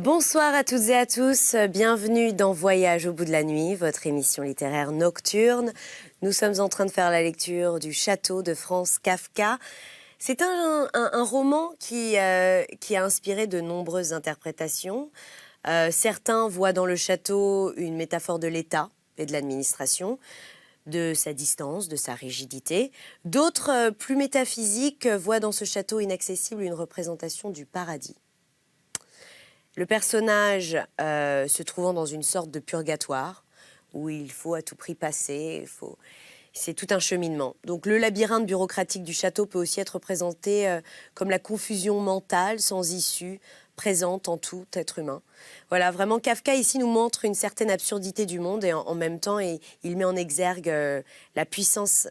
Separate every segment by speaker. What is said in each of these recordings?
Speaker 1: Bonsoir à toutes et à tous, bienvenue dans Voyage au bout de la nuit, votre émission littéraire nocturne. Nous sommes en train de faire la lecture du Château de Franz Kafka. C'est un roman qui a inspiré de nombreuses interprétations. Certains voient dans le château une métaphore de l'État et de l'administration, de sa distance, de sa rigidité. D'autres, plus métaphysiques, voient dans ce château inaccessible une représentation du paradis. Le personnage se trouvant dans une sorte de purgatoire, où il faut à tout prix passer, c'est tout un cheminement. Donc le labyrinthe bureaucratique du château peut aussi être représenté comme la confusion mentale sans issue, présente en tout être humain. Voilà, vraiment, Kafka ici nous montre une certaine absurdité du monde et en même temps, il met en exergue la puissance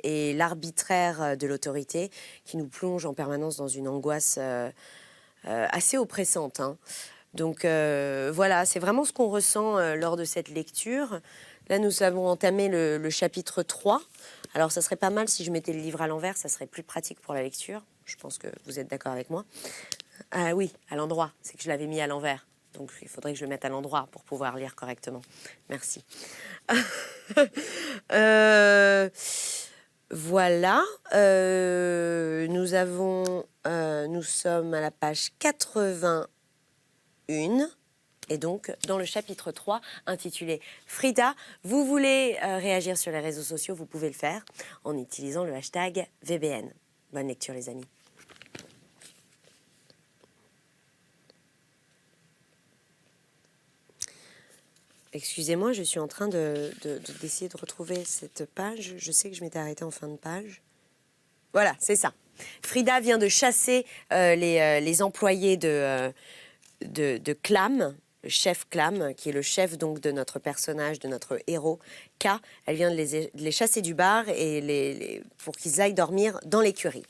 Speaker 1: et l'arbitraire de l'autorité qui nous plonge en permanence dans une angoisse assez oppressante, hein. Donc voilà, c'est vraiment ce qu'on ressent lors de cette lecture. Là, nous avons entamé le chapitre 3. Alors, ça serait pas mal si je mettais le livre à l'envers, ça serait plus pratique pour la lecture. Je pense que vous êtes d'accord avec moi. Ah oui, à l'endroit, c'est que je l'avais mis à l'envers. Donc, il faudrait que je le mette à l'endroit pour pouvoir lire correctement. Merci. Voilà, nous sommes à la page 81 et donc dans le chapitre 3 intitulé Frida. Vous voulez réagir sur les réseaux sociaux, vous pouvez le faire en utilisant le hashtag VBN. Bonne lecture les amis. Excusez-moi, je suis en train d'essayer de retrouver cette page. Je sais que je m'étais arrêtée en fin de page. Voilà, c'est ça. Frida vient de chasser les employés de Clam, le chef Clam, qui est le chef donc de notre personnage, de notre héros, K. Elle vient de les chasser du bar et pour qu'ils aillent dormir dans l'écurie.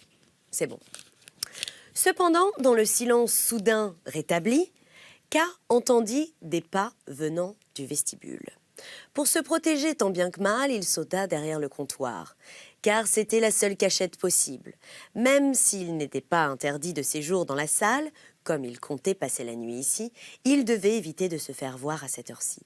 Speaker 1: C'est bon. Cependant, dans le silence soudain rétabli, K entendit des pas venant du vestibule. Pour se protéger tant bien que mal, il sauta derrière le comptoir, car c'était la seule cachette possible. Même s'il n'était pas interdit de séjour dans la salle, comme il comptait passer la nuit ici, il devait éviter de se faire voir à cette heure-ci.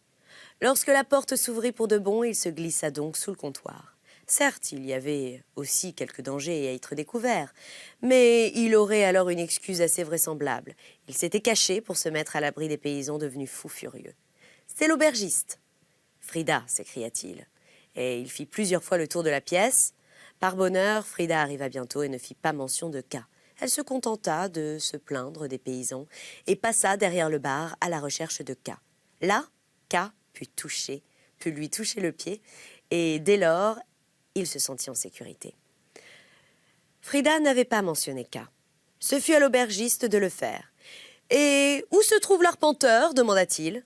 Speaker 1: Lorsque la porte s'ouvrit pour de bon, il se glissa donc sous le comptoir. Certes, il y avait aussi quelques dangers à être découvert, mais il aurait alors une excuse assez vraisemblable. Il s'était caché pour se mettre à l'abri des paysans devenus fous furieux. « C'est l'aubergiste !»« Frida !» s'écria-t-il. Et il fit plusieurs fois le tour de la pièce. Par bonheur, Frida arriva bientôt et ne fit pas mention de K. Elle se contenta de se plaindre des paysans et passa derrière le bar à la recherche de K. Là, K put lui toucher le pied et dès lors, il se sentit en sécurité. Frida n'avait pas mentionné K. Ce fut à l'aubergiste de le faire. « Et où se trouve l'arpenteur » demanda-t-il.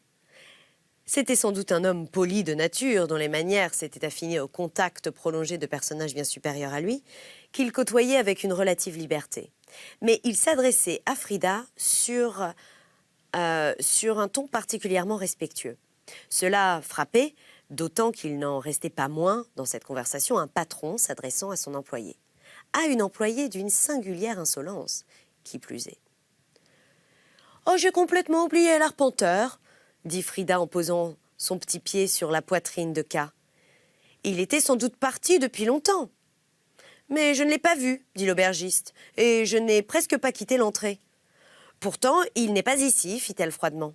Speaker 1: C'était sans doute un homme poli de nature, dont les manières s'étaient affinées au contact prolongé de personnages bien supérieurs à lui, qu'il côtoyait avec une relative liberté. Mais il s'adressait à Frida sur un ton particulièrement respectueux. Cela frappait, d'autant qu'il n'en restait pas moins, dans cette conversation, un patron s'adressant à son employé. À une employée d'une singulière insolence, qui plus est. « Oh, j'ai complètement oublié l'arpenteur !» dit Frida en posant son petit pied sur la poitrine de K. « Il était sans doute parti depuis longtemps. »« Mais je ne l'ai pas vu, » dit l'aubergiste, « et je n'ai presque pas quitté l'entrée. »« Pourtant, il n'est pas ici, fit-elle froidement. »«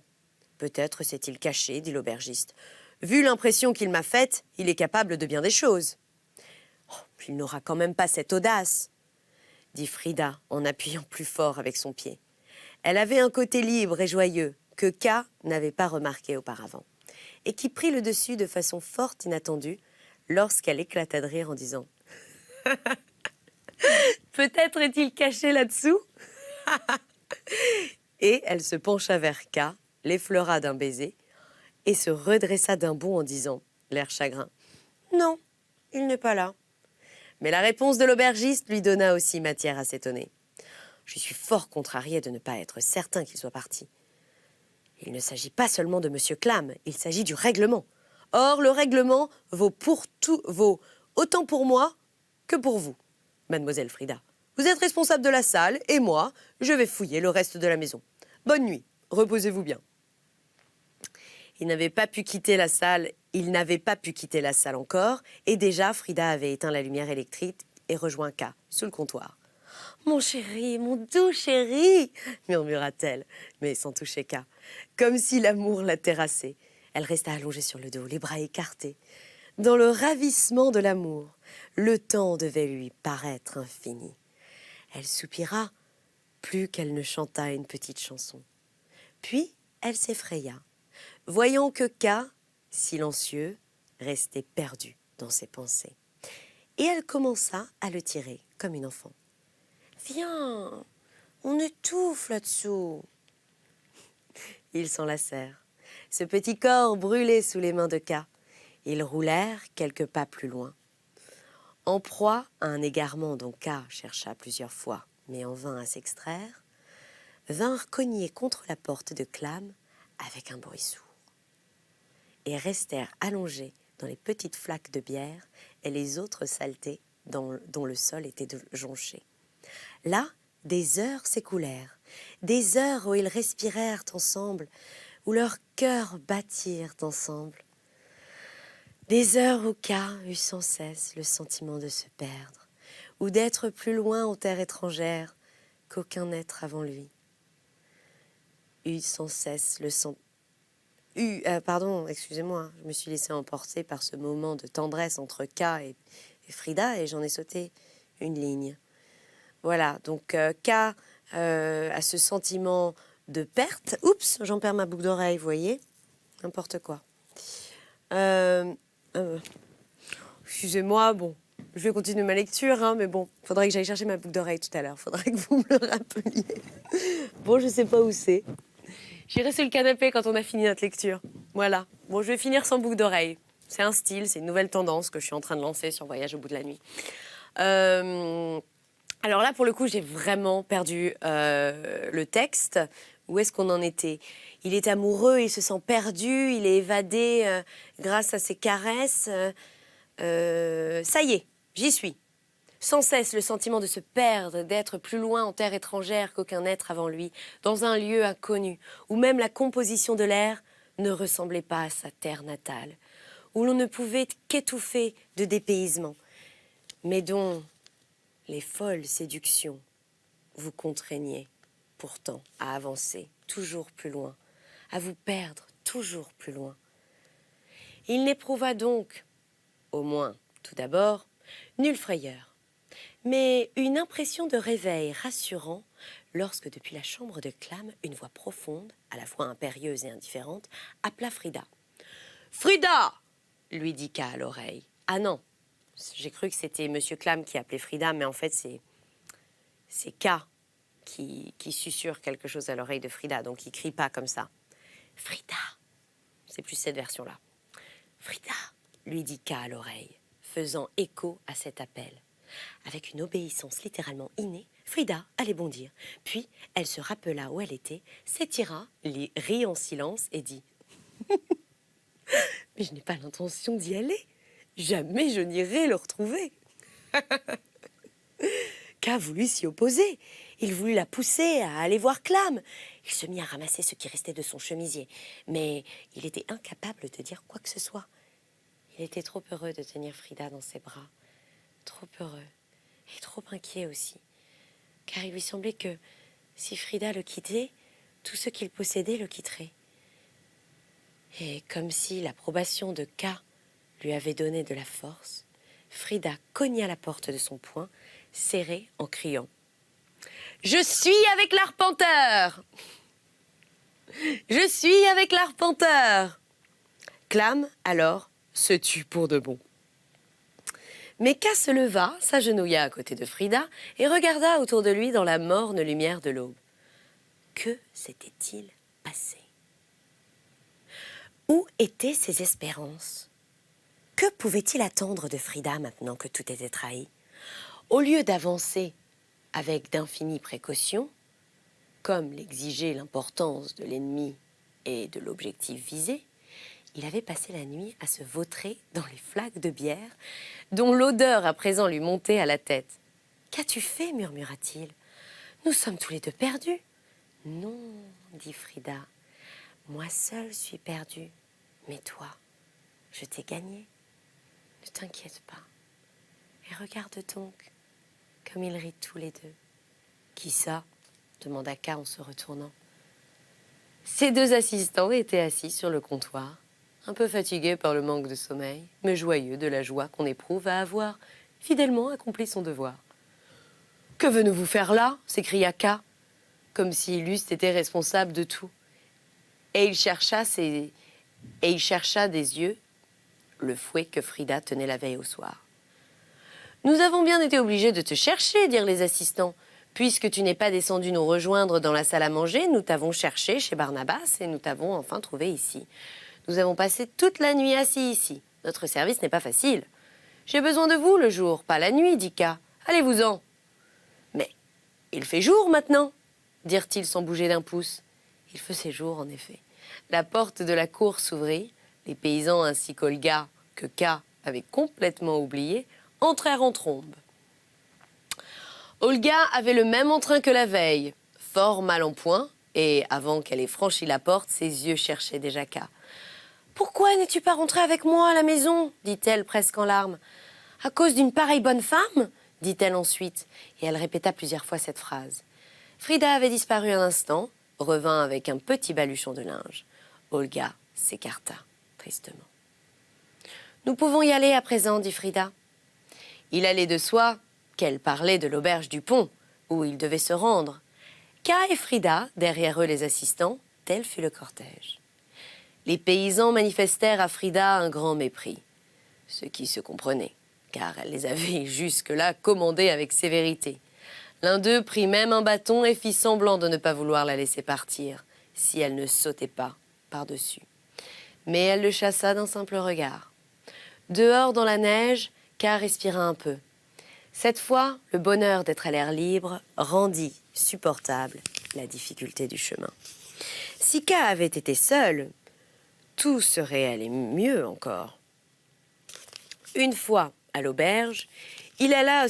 Speaker 1: Peut-être s'est-il caché, » dit l'aubergiste. « Vu l'impression qu'il m'a faite, il est capable de bien des choses. »« Oh, il n'aura quand même pas cette audace, » dit Frida en appuyant plus fort avec son pied. Elle avait un côté libre et joyeux que K n'avait pas remarqué auparavant, et qui prit le dessus de façon fort inattendue lorsqu'elle éclata de rire en disant « Peut-être est-il caché là-dessous ?» Et elle se pencha vers K, l'effleura d'un baiser, et se redressa d'un bond en disant, l'air chagrin, « Non, il n'est pas là. » Mais la réponse de l'aubergiste lui donna aussi matière à s'étonner. « Je suis fort contrariée de ne pas être certain qu'il soit parti. Il ne s'agit pas seulement de Monsieur Clam, il s'agit du règlement. Or, le règlement vaut autant pour moi que pour vous, mademoiselle Frida. Vous êtes responsable de la salle, et moi, je vais fouiller le reste de la maison. Bonne nuit, reposez-vous bien. Il n'avait pas pu quitter la salle encore, et déjà Frida avait éteint la lumière électrique et rejoint K, sous le comptoir. « Mon chéri, mon doux chéri !» murmura-t-elle, mais sans toucher K, comme si l'amour la terrassait. Elle resta allongée sur le dos, les bras écartés. Dans le ravissement de l'amour, le temps devait lui paraître infini. Elle soupira, plus qu'elle ne chanta une petite chanson. Puis, elle s'effraya, voyant que K, silencieux, restait perdu dans ses pensées. Et elle commença à le tirer comme une enfant. « Viens, on étouffe là-dessous !» Ils s'enlacèrent. Ce petit corps brûlait sous les mains de K. Ils roulèrent quelques pas plus loin. En proie à un égarement dont K chercha plusieurs fois, mais en vain à s'extraire, vinrent cogner contre la porte de Clam avec un bruit sourd et restèrent allongés dans les petites flaques de bière et les autres saletés dont le sol était jonché. Là, des heures s'écoulèrent, des heures où ils respirèrent ensemble, où leurs cœurs battirent ensemble. Des heures où K eut sans cesse le sentiment de se perdre, ou d'être plus loin en terre étrangère qu'aucun être avant lui. Eut sans cesse le sentiment... excusez-moi, je me suis laissée emporter par ce moment de tendresse entre K et Frida et j'en ai sauté une ligne. Voilà, donc K a ce sentiment de perte. Oups, j'en perds ma boucle d'oreille, vous voyez ? N'importe quoi. Excusez-moi, bon, je vais continuer ma lecture, hein, mais bon, faudrait que j'aille chercher ma boucle d'oreille tout à l'heure. Faudrait que vous me le rappeliez. Bon, je sais pas où c'est. J'irai sur le canapé quand on a fini notre lecture. Voilà. Bon, je vais finir sans boucle d'oreille. C'est un style, c'est une nouvelle tendance que je suis en train de lancer sur Voyage au bout de la nuit. Alors là, pour le coup, j'ai vraiment perdu le texte. Où est-ce qu'on en était ? Il est amoureux, il se sent perdu, il est évadé grâce à ses caresses. Ça y est, j'y suis. Sans cesse le sentiment de se perdre, d'être plus loin en terre étrangère qu'aucun être avant lui, dans un lieu inconnu, où même la composition de l'air ne ressemblait pas à sa terre natale, où l'on ne pouvait qu'étouffer de dépaysement, mais dont les folles séductions vous contraignaient pourtant à avancer toujours plus loin, à vous perdre toujours plus loin. Il n'éprouva donc, au moins tout d'abord, nulle frayeur, mais une impression de réveil rassurant lorsque depuis la chambre de Clam, une voix profonde, à la fois impérieuse et indifférente, appela Frida. « Frida !» lui dit K à l'oreille. Ah non, j'ai cru que c'était Monsieur Clam qui appelait Frida, mais en fait c'est K qui susurre quelque chose à l'oreille de Frida, donc il crie pas comme ça. « Frida !» C'est plus cette version-là. « Frida !» lui dit K à l'oreille, faisant écho à cet appel. Avec une obéissance littéralement innée, Frida allait bondir. Puis, elle se rappela où elle était, s'étira, rit en silence et dit « Mais je n'ai pas l'intention d'y aller. Jamais je n'irai le retrouver. » K voulut s'y opposer. Il voulut la pousser à aller voir Clam. Il se mit à ramasser ce qui restait de son chemisier. Mais il était incapable de dire quoi que ce soit. Il était trop heureux de tenir Frida dans ses bras. Trop heureux. Et trop inquiet aussi. Car il lui semblait que si Frida le quittait, tout ce qu'il possédait le quitterait. Et comme si l'approbation de K lui avait donné de la force, Frida cogna la porte de son poing, serrée en criant « Je suis avec l'arpenteur ! Je suis avec l'arpenteur !» Clam, alors, se tut pour de bon. Mais K se leva, s'agenouilla à côté de Frida et regarda autour de lui dans la morne lumière de l'aube. Que s'était-il passé ? Où étaient ses espérances ? Que pouvait-il attendre de Frida maintenant que tout était trahi ? Au lieu d'avancer avec d'infinies précautions, comme l'exigeait l'importance de l'ennemi et de l'objectif visé, il avait passé la nuit à se vautrer dans les flaques de bière, dont l'odeur à présent lui montait à la tête. « Qu'as-tu fait » murmura-t-il. « Nous sommes tous les deux perdus. » Non, dit Frida, moi seule suis perdue, mais toi, je t'ai gagné. Ne t'inquiète pas. Et regarde donc, comme ils rient tous les deux. Qui ça? Demanda K en se retournant. Ses deux assistants étaient assis sur le comptoir, un peu fatigués par le manque de sommeil, mais joyeux de la joie qu'on éprouve à avoir fidèlement accompli son devoir. « Que venez-vous faire là ?» s'écria K, comme s'il eussent été responsable de tout. Et il chercha des yeux le fouet que Frida tenait la veille au soir. « Nous avons bien été obligés de te chercher, dirent les assistants. Puisque tu n'es pas descendu nous rejoindre dans la salle à manger, nous t'avons cherché chez Barnabas et nous t'avons enfin trouvé ici. Nous avons passé toute la nuit assis ici. Notre service n'est pas facile. J'ai besoin de vous le jour, pas la nuit, dit K. Allez-vous-en. Mais il fait jour maintenant, dirent-ils sans bouger d'un pouce. Il faisait jour, en effet. La porte de la cour s'ouvrit. Les paysans ainsi qu'Olga, que K avait complètement oublié, entrèrent en trombe. Olga avait le même entrain que la veille, fort mal en point, et avant qu'elle ait franchi la porte, ses yeux cherchaient déjà K. « Pourquoi n'es-tu pas rentrée avec moi à la maison ?» dit-elle presque en larmes. « À cause d'une pareille bonne femme ?» dit-elle ensuite, et elle répéta plusieurs fois cette phrase. Frida avait disparu un instant, revint avec un petit baluchon de linge. Olga s'écarta tristement. « Nous pouvons y aller à présent, dit Frida. Il allait de soi qu'elle parlait de l'auberge du pont, où ils devaient se rendre. K et Frida, derrière eux les assistants, tel fut le cortège. Les paysans manifestèrent à Frida un grand mépris, ce qui se comprenait, car elle les avait jusque-là commandés avec sévérité. L'un d'eux prit même un bâton et fit semblant de ne pas vouloir la laisser partir, si elle ne sautait pas par-dessus. Mais elle le chassa d'un simple regard. Dehors dans la neige, K respira un peu. Cette fois, le bonheur d'être à l'air libre rendit supportable la difficulté du chemin. Si K avait été seul, tout serait allé mieux encore. Une fois à l'auberge, il alla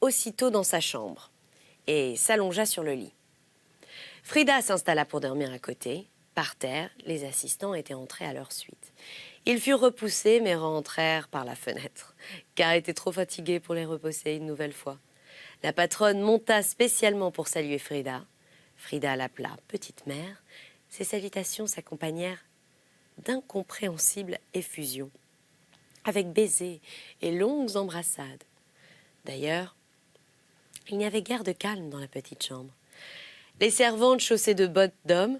Speaker 1: aussitôt dans sa chambre et s'allongea sur le lit. Frida s'installa pour dormir à côté. Par terre, les assistants étaient entrés à leur suite. Ils furent repoussés, mais rentrèrent par la fenêtre, car était trop fatigué pour les repousser une nouvelle fois. La patronne monta spécialement pour saluer Frida. Frida l'appela petite mère. Ses salutations s'accompagnèrent d'incompréhensibles effusions, avec baisers et longues embrassades. D'ailleurs, il n'y avait guère de calme dans la petite chambre. Les servantes chaussées de bottes d'homme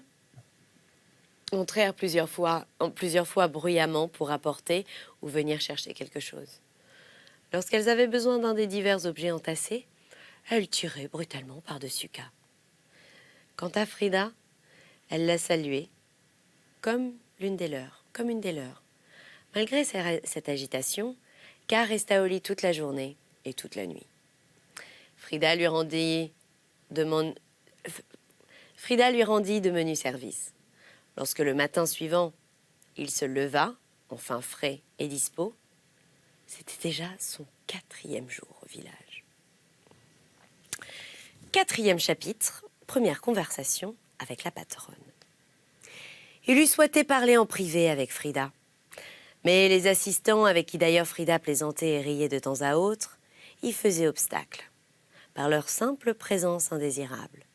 Speaker 1: entrèrent plusieurs fois bruyamment pour apporter ou venir chercher quelque chose. Lorsqu'elles avaient besoin d'un des divers objets entassés, elles tiraient brutalement par-dessus K. Quant à Frida, elle la saluait comme une des leurs. Malgré cette agitation, K resta au lit toute la journée et toute la nuit. Frida lui rendit de menus services. Lorsque le matin suivant, il se leva, enfin frais et dispos, c'était déjà son 4e jour au village. 4e chapitre, première conversation avec la patronne. Il eût souhaité parler en privé avec Frida. Mais les assistants, avec qui d'ailleurs Frida plaisantait et riait de temps à autre, y faisaient obstacle, par leur simple présence indésirable.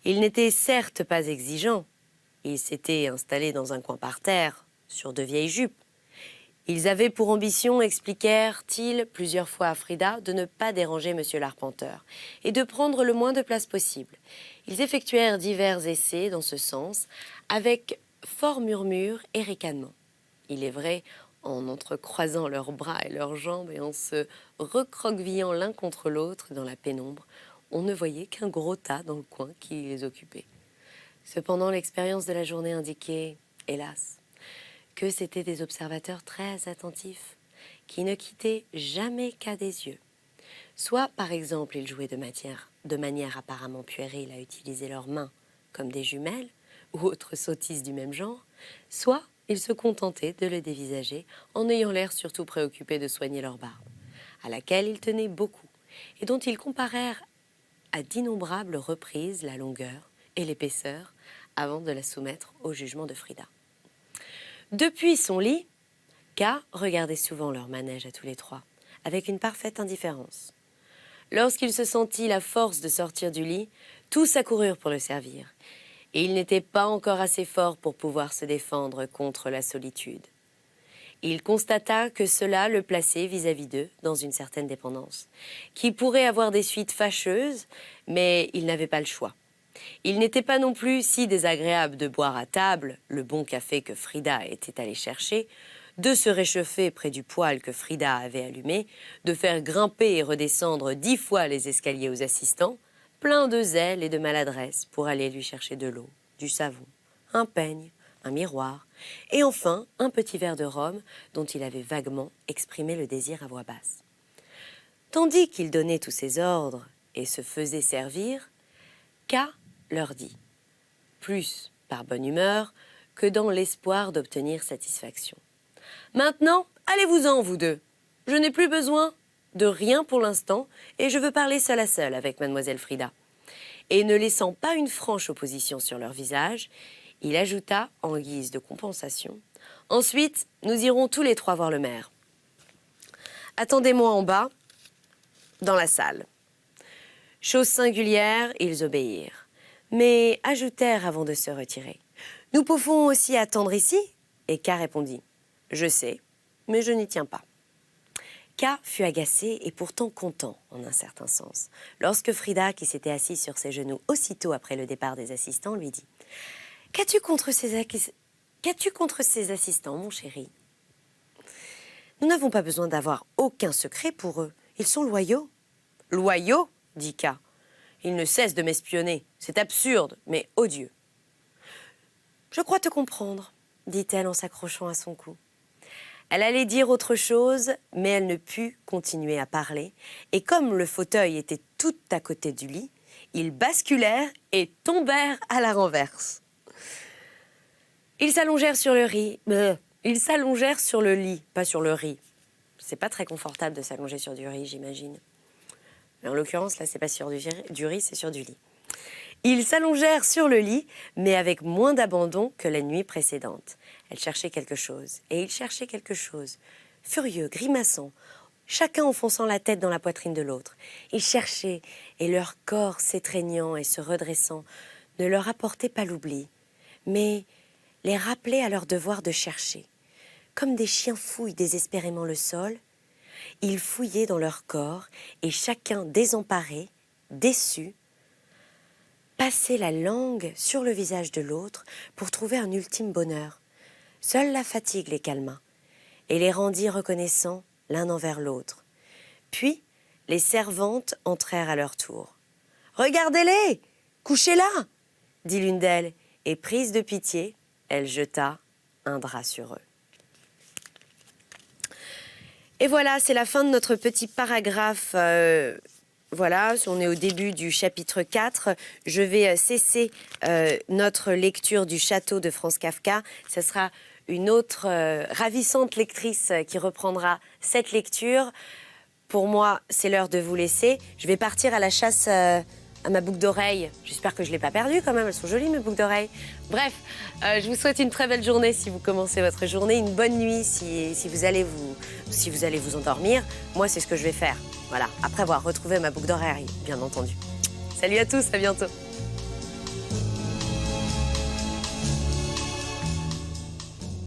Speaker 1: Ils n'étaient certes pas exigeants. Ils s'étaient installés dans un coin par terre, sur de vieilles jupes. Ils avaient pour ambition, expliquèrent-ils plusieurs fois à Frida, de ne pas déranger Monsieur l'Arpenteur et de prendre le moins de place possible. Ils effectuèrent divers essais dans ce sens, avec fort murmure et ricanement. Il est vrai, en entrecroisant leurs bras et leurs jambes et en se recroquevillant l'un contre l'autre dans la pénombre, on ne voyait qu'un gros tas dans le coin qui les occupait. Cependant, l'expérience de la journée indiquait, hélas, que c'étaient des observateurs très attentifs, qui ne quittaient jamais K des yeux. Soit, par exemple, ils jouaient de manière apparemment puérile à utiliser leurs mains comme des jumelles, ou autres sottises du même genre, soit ils se contentaient de le dévisager en ayant l'air surtout préoccupés de soigner leur barbe, à laquelle ils tenaient beaucoup, et dont ils comparèrent à d'innombrables reprises la longueur et l'épaisseur avant de la soumettre au jugement de Frida. Depuis son lit, K regardait souvent leur manège à tous les trois, avec une parfaite indifférence. Lorsqu'il se sentit la force de sortir du lit, tous accoururent pour le servir. Et il n'était pas encore assez fort pour pouvoir se défendre contre la solitude. Il constata que cela le plaçait vis-à-vis d'eux dans une certaine dépendance, qui pourrait avoir des suites fâcheuses, mais il n'avait pas le choix. Il n'était pas non plus si désagréable de boire à table le bon café que Frida était allée chercher, de se réchauffer près du poêle que Frida avait allumé, de faire grimper et redescendre 10 fois les escaliers aux assistants, plein de zèle et de maladresse pour aller lui chercher de l'eau, du savon, un peigne, un miroir, et enfin un petit verre de rhum dont il avait vaguement exprimé le désir à voix basse. Tandis qu'il donnait tous ses ordres et se faisait servir, K leur dit, plus par bonne humeur que dans l'espoir d'obtenir satisfaction. « Maintenant, allez-vous-en, vous deux. Je n'ai plus besoin de rien pour l'instant et je veux parler seul à seul avec mademoiselle Frida. » Et ne laissant pas une franche opposition sur leur visage, il ajouta en guise de compensation, « Ensuite, nous irons tous les trois voir le maire. Attendez-moi en bas, dans la salle. » Chose singulière, ils obéirent, mais ajoutèrent avant de se retirer. « Nous pouvons aussi attendre ici ?» Et K répondit, « Je sais, mais je n'y tiens pas. » K fut agacé et pourtant content, en un certain sens, lorsque Frida, qui s'était assise sur ses genoux aussitôt après le départ des assistants, lui dit « Qu'as-tu contre ces assistants, mon chéri ? Nous n'avons pas besoin d'avoir aucun secret pour eux. Ils sont loyaux. »« Loyaux ?» dit K. « Ils ne cessent de m'espionner. C'est absurde, mais odieux. »« Je crois te comprendre, » dit-elle en s'accrochant à son cou. Elle allait dire autre chose, mais elle ne put continuer à parler, et comme le fauteuil était tout à côté du lit, ils basculèrent et tombèrent à la renverse. Ils s'allongèrent sur le lit, pas sur le riz. C'est pas très confortable de s'allonger sur du riz, j'imagine. Mais en l'occurrence, là, c'est pas sur du riz, c'est sur du lit. Ils s'allongèrent sur le lit, mais avec moins d'abandon que la nuit précédente. Elle cherchait quelque chose, et il cherchait quelque chose. Furieux, grimaçant, chacun enfonçant la tête dans la poitrine de l'autre. Ils cherchaient, et leur corps s'étreignant et se redressant ne leur apportait pas l'oubli, mais les rappelait à leur devoir de chercher. Comme des chiens fouillent désespérément le sol, ils fouillaient dans leur corps, et chacun désemparé, déçu, passait la langue sur le visage de l'autre pour trouver un ultime bonheur. Seule la fatigue les calma et les rendit reconnaissants l'un envers l'autre. Puis, les servantes entrèrent à leur tour. « Regardez-les, couchez-là !» dit l'une d'elles, et prise de pitié, elle jeta un drap sur eux. Et voilà, c'est la fin de notre petit paragraphe. Voilà, on est au début du chapitre 4. Je vais cesser notre lecture du château de Franz Kafka. Ce sera une autre ravissante lectrice qui reprendra cette lecture. Pour moi, c'est l'heure de vous laisser. Je vais partir à la chasse à ma boucle d'oreille. J'espère que je ne l'ai pas perdue quand même. Elles sont jolies, mes boucles d'oreilles. Bref, je vous souhaite une très belle journée si vous commencez votre journée. Une bonne nuit si vous allez vous endormir. Moi, c'est ce que je vais faire. Voilà, après avoir retrouvé ma boucle d'oreille, bien entendu. Salut à tous, à bientôt.